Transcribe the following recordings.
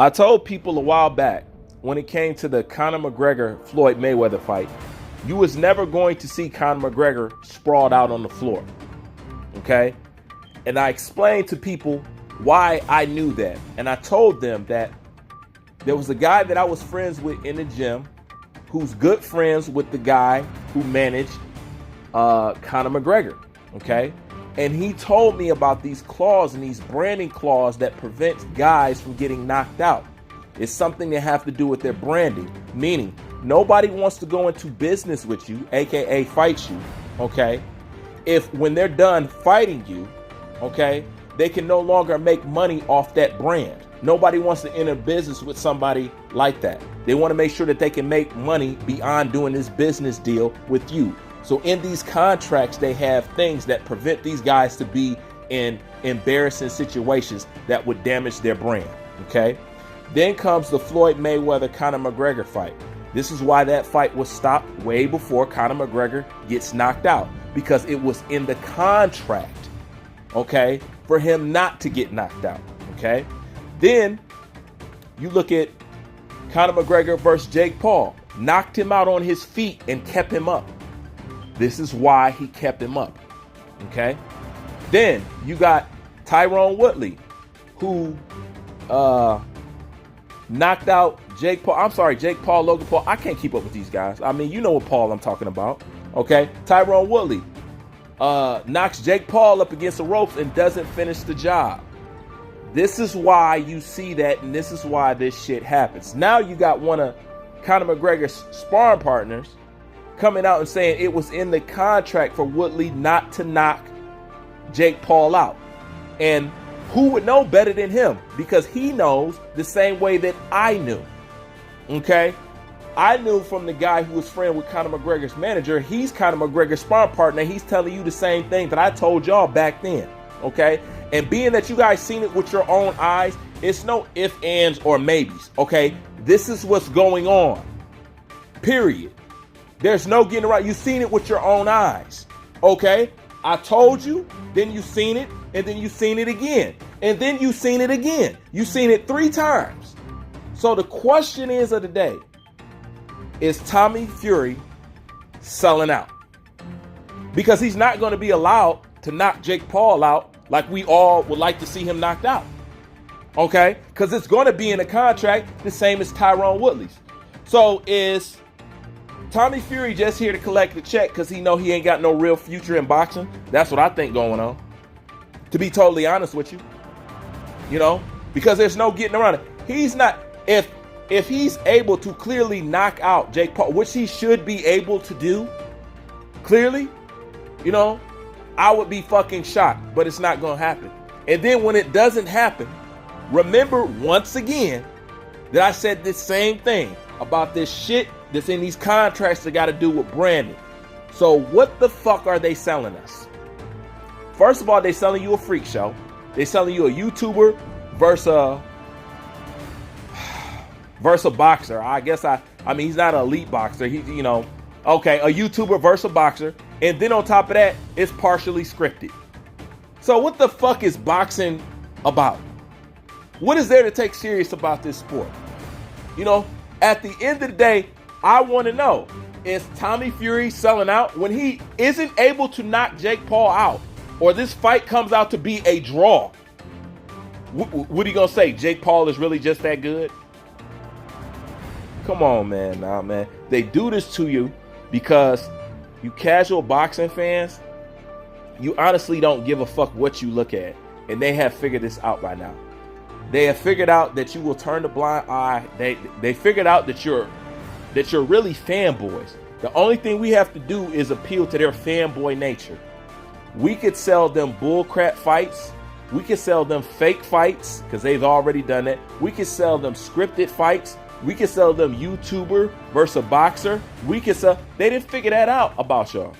I told people a while back when it came to the Conor McGregor Floyd Mayweather fight, you was never going to see Conor McGregor sprawled out on the floor. Okay? And I explained to people why I knew that. And I told them that there was a guy that I was friends with in the gym who's good friends with the guy who managed Conor McGregor. Okay? And he told me about these claws and these branding claws that prevents guys from getting knocked out. It's something that have to do with their branding, meaning nobody wants to go into business with you, aka fight you, okay? If when they're done fighting you, okay, they can no longer make money off that brand. Nobody wants to enter business with somebody like that. They want to make sure that they can make money beyond doing this business deal with you. So in these contracts, they have things that prevent these guys to be in embarrassing situations that would damage their brand, okay? Then comes the Floyd Mayweather-Conor McGregor fight. This is why that fight was stopped way before Conor McGregor gets knocked out, because it was in the contract, okay, for him not to get knocked out, okay? Then you look at Conor McGregor versus Jake Paul, knocked him out on his feet and kept him up. This is why he kept him up, okay? Then you got Tyrone Woodley, who knocked out Jake Paul, Logan Paul. I can't keep up with these guys. I mean, you know what Paul I'm talking about, okay? Tyrone Woodley knocks Jake Paul up against the ropes and doesn't finish the job. This is why you see that, and this is why this shit happens. Now you got one of Conor McGregor's sparring partners coming out and saying it was in the contract for Woodley not to knock Jake Paul out. And who would know better than him? Because he knows the same way that I knew. Okay? I knew from the guy who was friend with Conor McGregor's manager. He's Conor McGregor's sparring partner. He's telling you the same thing that I told y'all back then. Okay? And being that you guys seen it with your own eyes, it's no ifs, ands, or maybes. Okay? This is what's going on. Period. There's no getting around. You've seen it with your own eyes. Okay? I told you, then you seen it, and then you seen it again. And then you seen it again. You seen it 3 times. So the question is of the day, is Tommy Fury selling out? Because he's not going to be allowed to knock Jake Paul out like we all would like to see him knocked out. Okay? Because it's going to be in a contract the same as Tyrone Woodley's. So is Tommy Fury just here to collect the check because he know he ain't got no real future in boxing? That's what I think going on, to be totally honest with you. You know, because there's no getting around it. He's not, if he's able to clearly knock out Jake Paul, which he should be able to do, clearly, you know, I would be fucking shocked, but it's not going to happen. And then when it doesn't happen, remember once again that I said this same thing about this shit that's in these contracts that got to do with branding. So what the fuck are they selling us? First of all, they selling you a freak show. They selling you a YouTuber versus a boxer. I guess I mean, he's not an elite boxer. He, you know, okay, a YouTuber versus a boxer. And then on top of that, it's partially scripted. So what the fuck is boxing about? What is there to take serious about this sport? You know, at the end of the day, I want to know, is Tommy Fury selling out when he isn't able to knock Jake Paul out, or this fight comes out to be a draw? What are you going to say? Jake Paul is really just that good? Come on, man. Nah, man. They do this to you because you casual boxing fans, you honestly don't give a fuck what you look at. And they have figured this out by now. They have figured out that you will turn the blind eye. They figured out that you're really fanboys. The only thing we have to do is appeal to their fanboy nature. We could sell them bullcrap fights. We could sell them fake fights because they've already done that. We could sell them scripted fights. We could sell them YouTuber versus a boxer. We could sell. They didn't figure that out about y'all.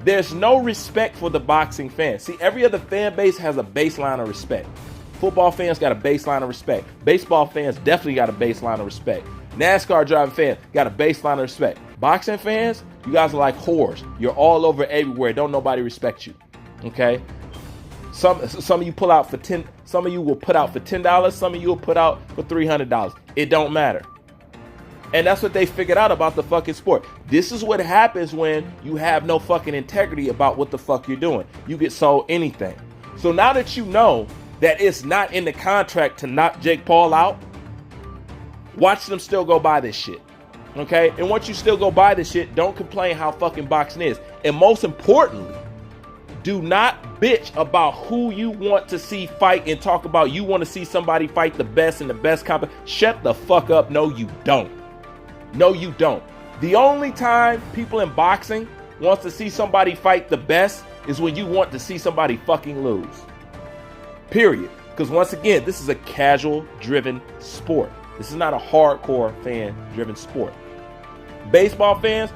There's no respect for the boxing fans. See, every other fan base has a baseline of respect. Football fans got a baseline of respect. Baseball fans definitely got a baseline of respect. NASCAR driving fans got a baseline of respect. Boxing fans, you guys are like whores. You're all over everywhere. Don't nobody respect you. Okay? Some of you pull out for 10. Some of you will put out for $10. Some of you will put out for $300. It don't matter. And that's what they figured out about the fucking sport. This is what happens when you have no fucking integrity about what the fuck you're doing. You get sold anything. So now that you know that it's not in the contract to knock Jake Paul out, watch them still go buy this shit. Okay? And once you still go buy this shit, don't complain how fucking boxing is. And most importantly, do not bitch about who you want to see fight and talk about you want to see somebody fight the best in the best competition. Shut the fuck up. No, you don't. No, you don't. The only time people in boxing wants to see somebody fight the best is when you want to see somebody fucking lose. Period. Because once again, this is a casual-driven sport. This is not a hardcore fan-driven sport. Baseball fans,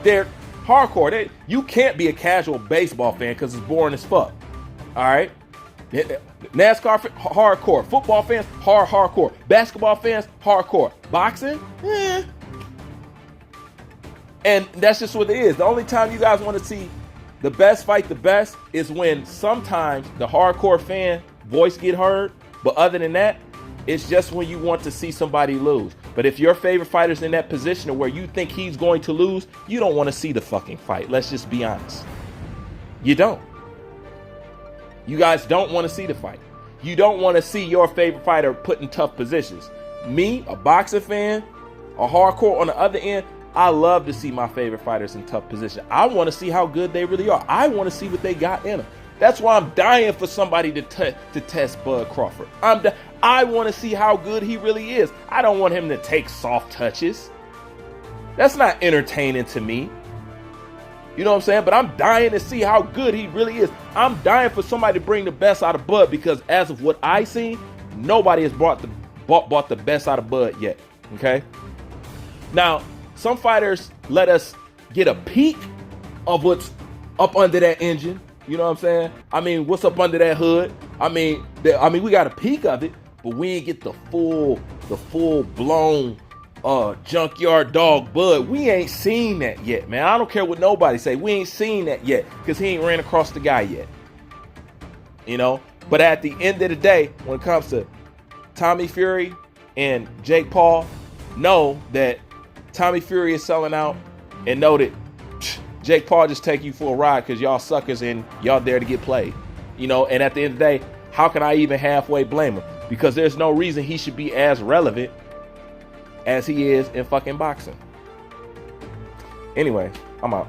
they're hardcore. You can't be a casual baseball fan because it's boring as fuck. All right? NASCAR, hardcore. Football fans, hardcore. Basketball fans, hardcore. Boxing, And that's just what it is. The only time you guys want to see the best fight the best is when sometimes the hardcore fan voice get heard. But other than that, it's just when you want to see somebody lose. But if your favorite fighter's in that position where you think he's going to lose, you don't want to see the fucking fight. Let's just be honest. You don't. You guys don't want to see the fight. You don't want to see your favorite fighter put in tough positions. Me, a boxing fan, a hardcore on the other end, I love to see my favorite fighters in tough positions. I want to see how good they really are. I want to see what they got in them. That's why I'm dying for somebody to test Bud Crawford. I want to see how good he really is. I don't want him to take soft touches. That's not entertaining to me. You know what I'm saying? But I'm dying to see how good he really is. I'm dying for somebody to bring the best out of Bud because as of what I see, nobody has bought the best out of Bud yet. Okay? Now, some fighters let us get a peek of what's up under that engine. You know what I'm saying? I mean, what's up under that hood? I mean, we got a peek of it, but we ain't get the full blown junkyard dog Bud. We ain't seen that yet, man. I don't care what nobody say. We ain't seen that yet because he ain't ran across the guy yet. You know? But at the end of the day, when it comes to Tommy Fury and Jake Paul, know that Tommy Fury is selling out and know that Jake Paul just take you for a ride because y'all suckers and y'all there to get played. You know, and at the end of the day, how can I even halfway blame him? Because there's no reason he should be as relevant as he is in fucking boxing. Anyway, I'm out.